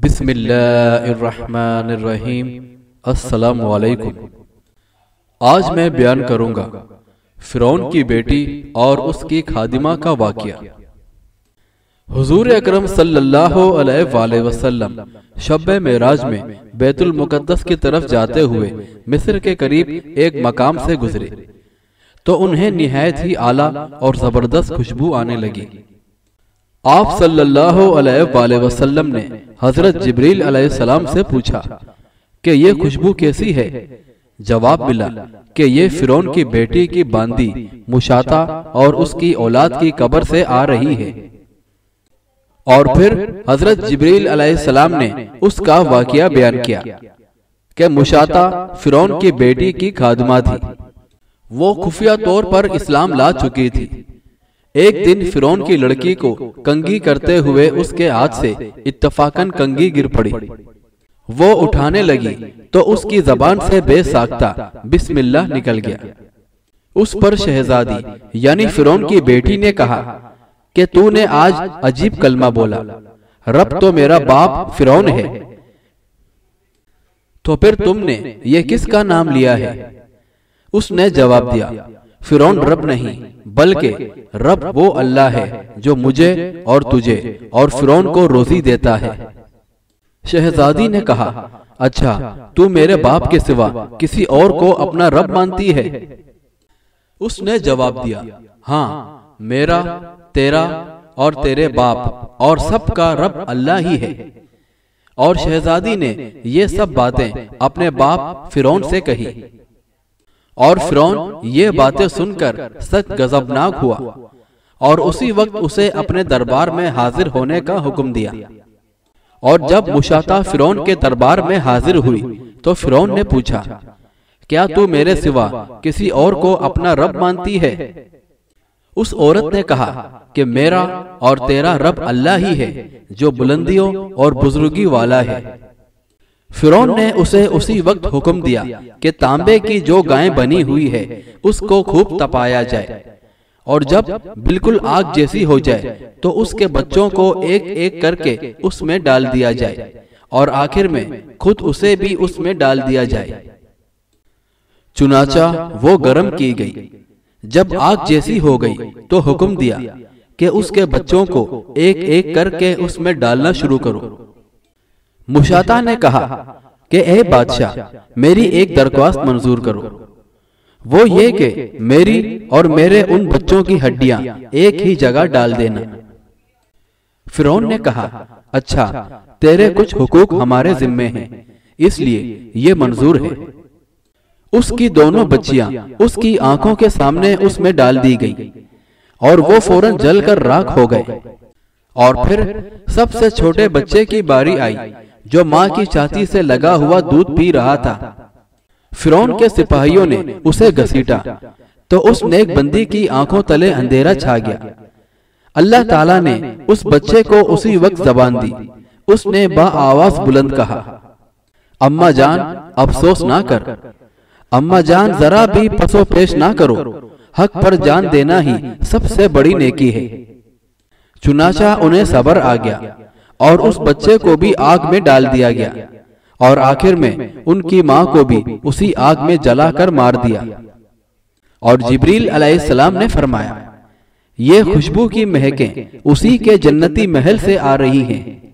بسم اللہ الرحمن الرحیم۔ السلام علیکم۔ آج میں بیان کروں گا فرعون کی بیٹی اور اس کی خادمہ کا واقعہ۔ حضور اکرم صلی اللہ علیہ وآلہ وسلم شب معراج میں بیت المقدس کی طرف جاتے ہوئے مصر کے قریب ایک مقام سے گزرے تو انہیں نہایت ہی اعلیٰ اور زبردست خوشبو آنے لگی۔ آپ صلی اللہ علیہ وآلہ وسلم نے حضرت جبریل علیہ السلام سے پوچھا کہ یہ خوشبو کیسی ہے؟ جواب ملا کہ یہ فرعون کی بیٹی کی باندی مشاطہ اور اس کی اولاد کی قبر سے آ رہی ہے۔ اور پھر حضرت جبریل علیہ السلام نے اس کا واقعہ بیان کیا کہ مشاطہ فرعون کی بیٹی کی خادمہ تھی۔ وہ خفیہ طور پر اسلام لا چکی تھی۔ ایک دن فرعون کی لڑکی کو کنگھی کرتے ہوئے اس کے ہاتھ سے اتفاقاً کنگھی گر پڑی۔ وہ اٹھانے لگی تو اس کی زبان سے بے ساختہ بسم اللہ نکل گیا۔ اس پر شہزادی یعنی فرعون کی بیٹی نے کہا کہ تو نے آج عجیب کلمہ بولا، رب تو میرا باپ فرعون ہے، تو پھر تم نے یہ کس کا نام لیا ہے؟ اس نے جواب دیا، فرعون رب نہیں بلکہ رب وہ اللہ ہے جو مجھے اور تجھے اور فرعون کو روزی دیتا ہے۔ شہزادی نے کہا، اچھا تو میرے باپ کے سوا کسی اور کو اپنا رب مانتی ہے؟ اس نے جواب دیا، ہاں میرا، تیرا اور تیرے باپ اور سب کا رب اللہ ہی ہے۔ اور شہزادی نے یہ سب باتیں اپنے باپ فرعون سے کہی۔ اور فرعون یہ باتیں سن کر سخت غضبناک ہوا اور اسی وقت اسے اپنے دربار میں حاضر ہونے کا حکم دیا۔ اور جب مشاطہ فرعون کے دربار میں حاضر ہوئی تو فرعون نے پوچھا، کیا تو میرے سوا کسی اور کو اپنا رب مانتی ہے؟ اس عورت نے کہا کہ میرا اور تیرا رب اللہ ہی ہے جو بلندیوں اور بزرگی والا ہے۔ فرعون نے اسے اسی وقت حکم دیا کہ تانبے کی جو گائیں بنی ہوئی ہے اس کو خوب تپایا جائے، اور جب بالکل آگ جیسی ہو جائے تو اس کے بچوں کو ایک ایک کر کے اس میں ڈال دیا جائے، اور آخر میں خود اسے بھی اس میں ڈال دیا جائے۔ چنانچہ وہ گرم کی گئی۔ جب آگ جیسی ہو گئی تو حکم دیا کہ اس کے بچوں کو ایک ایک کر کے اس میں ڈالنا شروع کرو۔ مشاطہ نے کہا کہ اے بادشاہ، میری ایک درخواست منظور کرو، وہ یہ کہ میری اور میرے ان بچوں کی ہڈیاں ایک ہی جگہ ڈال دینا۔ فرعون نے کہا، اچھا تیرے کچھ حقوق ہمارے ذمے ہیں اس لیے یہ منظور ہے۔ اس کی دونوں بچیاں اس کی آنکھوں کے سامنے اس میں ڈال دی گئی اور وہ فوراً جل کر راکھ ہو گئے۔ اور پھر سب سے چھوٹے بچے کی باری آئی جو ماں کی چھاتی سے لگا ہوا دودھ پی رہا تھا۔ فرعون کے سپاہیوں نے اسے گھسیٹا تو اس نیک بندی کی آنکھوں تلے اندھیرا چھا گیا۔ اللہ تعالیٰ نے اس بچے کو اسی وقت زبان دی۔ اس نے با آواز بلند کہا، اماں جان افسوس نہ کر، اماں جان ذرا بھی پسو پیش نہ کرو، حق پر جان دینا ہی سب سے بڑی نیکی ہے۔ چنانچہ انہیں صبر آ گیا اور اس بچے کو بھی آگ میں ڈال دیا گیا، اور آخر میں ان کی ماں کو بھی اسی آگ میں جلا کر مار دیا۔ اور جبریل علیہ السلام نے فرمایا، یہ خوشبو کی مہکیں اسی کے جنتی محل سے آ رہی ہیں۔